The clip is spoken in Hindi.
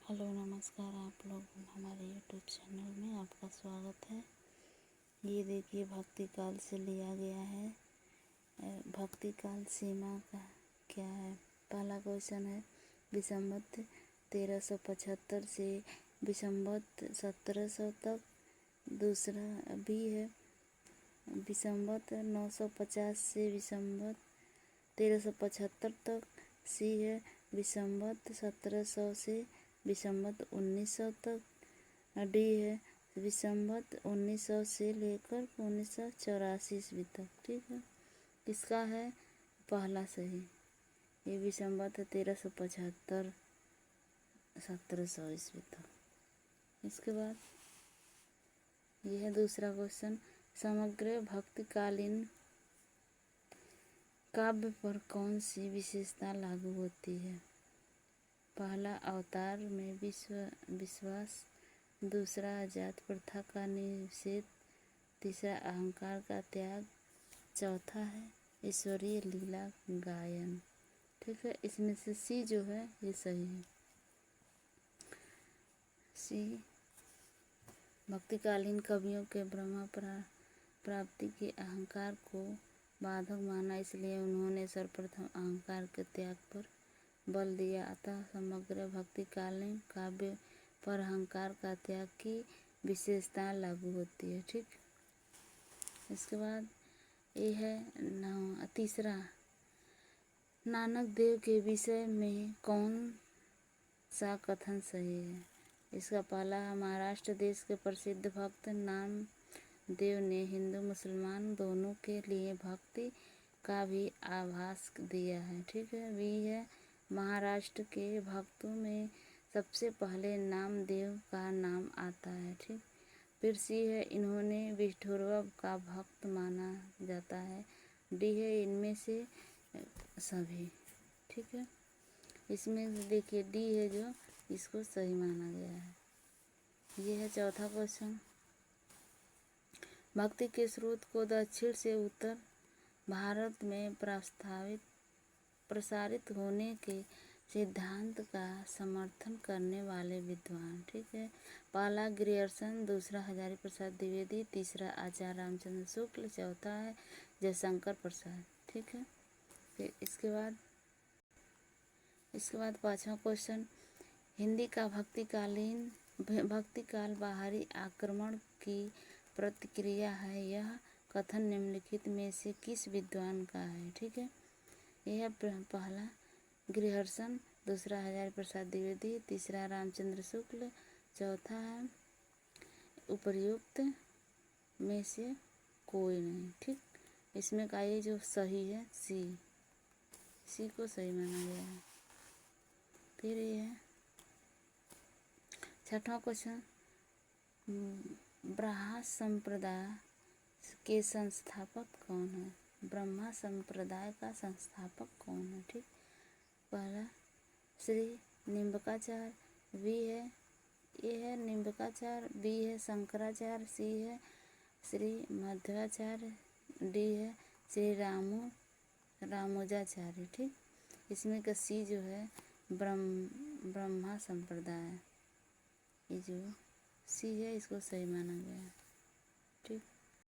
हेलो नमस्कार, आप लोग हमारे यूट्यूब चैनल में आपका स्वागत है। ये देखिए भक्ति काल से लिया गया है। भक्ति काल सीमा का क्या है। पहला क्वेश्चन है विसंवत 1375 से विसंवत 1700 तक। दूसरा बी है विसंवत 950 से विसंवत 1375 तक। सी है विसंवत 1700 से विसंवत 1900 तक। डी है विसंवत 1900 से लेकर 1984 ईस्वी तक। ठीक है, इसका है पहला सही। ये विसंवत 1375 1700 ईस्वी तक। इसके बाद यह है दूसरा क्वेश्चन, समग्र भक्तिकालीन काव्य पर कौन सी विशेषता लागू होती है। पहला अवतार में विश्वास, दूसरा जात प्रथा का निषेध, तीसरा अहंकार का त्याग, चौथा है ईश्वरीय लीला गायन। ठीक है, इसमें से सी जो है ये सही है। सी भक्तिकालीन कवियों के ब्रह्म प्राप्ति के अहंकार को बाधक माना, इसलिए उन्होंने सर्वप्रथम अहंकार के त्याग पर बल दिया। अतः समग्र भक्तिकालीन काव्य पर अहंकार का त्याग की विशेषता लागू होती है। ठीक, इसके बाद ये है तीसरा, नानक देव के विषय में कौन सा कथन सही है। इसका पहला, महाराष्ट्र देश के प्रसिद्ध भक्त नामदेव ने हिंदू मुसलमान दोनों के लिए भक्ति का भी आभास दिया है। ठीक है, बी है महाराष्ट्र के भक्तों में सबसे पहले नामदेव का नाम आता है। ठीक, फिर सी है इन्होंने विठोबा का भक्त माना जाता है। डी है इनमें से सभी। ठीक है, इसमें देखिए डी है जो इसको सही माना गया है। ये है चौथा क्वेश्चन, भक्ति के स्रोत को दक्षिण से उत्तर भारत में प्रसारित होने के सिद्धांत का समर्थन करने वाले विद्वान। ठीक है, पहला ग्रियर्सन, दूसरा हजारी प्रसाद द्विवेदी, तीसरा आचार्य रामचंद्र शुक्ल, चौथा है जयशंकर प्रसाद। ठीक है, फिर इसके बाद पांचवा क्वेश्चन, हिंदी का भक्तिकाल बाहरी आक्रमण की प्रतिक्रिया है। यह कथन निम्नलिखित में से किस विद्वान का है। ठीक है, यह पहला ग्रियर्सन, दूसरा हजारी प्रसाद द्विवेदी, तीसरा रामचंद्र शुक्ल, चौथा है उपर्युक्त में से कोई नहीं। ठीक, इसमें का ये जो सही है सी को सही माना गया है। फिर ये है छठवां क्वेश्चन, ब्रह्मा संप्रदाय के संस्थापक कौन है। ब्रह्मा संप्रदाय का संस्थापक कौन है। ठीक, पहला श्री निम्बकाचार्य, ए है निम्बकाचार्य, बी है शंकराचार्य, सी है श्री मध्वाचार्य, डी है श्री रामानुजाचार्य। ठीक, इसमें का सी जो है ब्रह्मा संप्रदाय, ये जो सी है इसको सही माना गया है।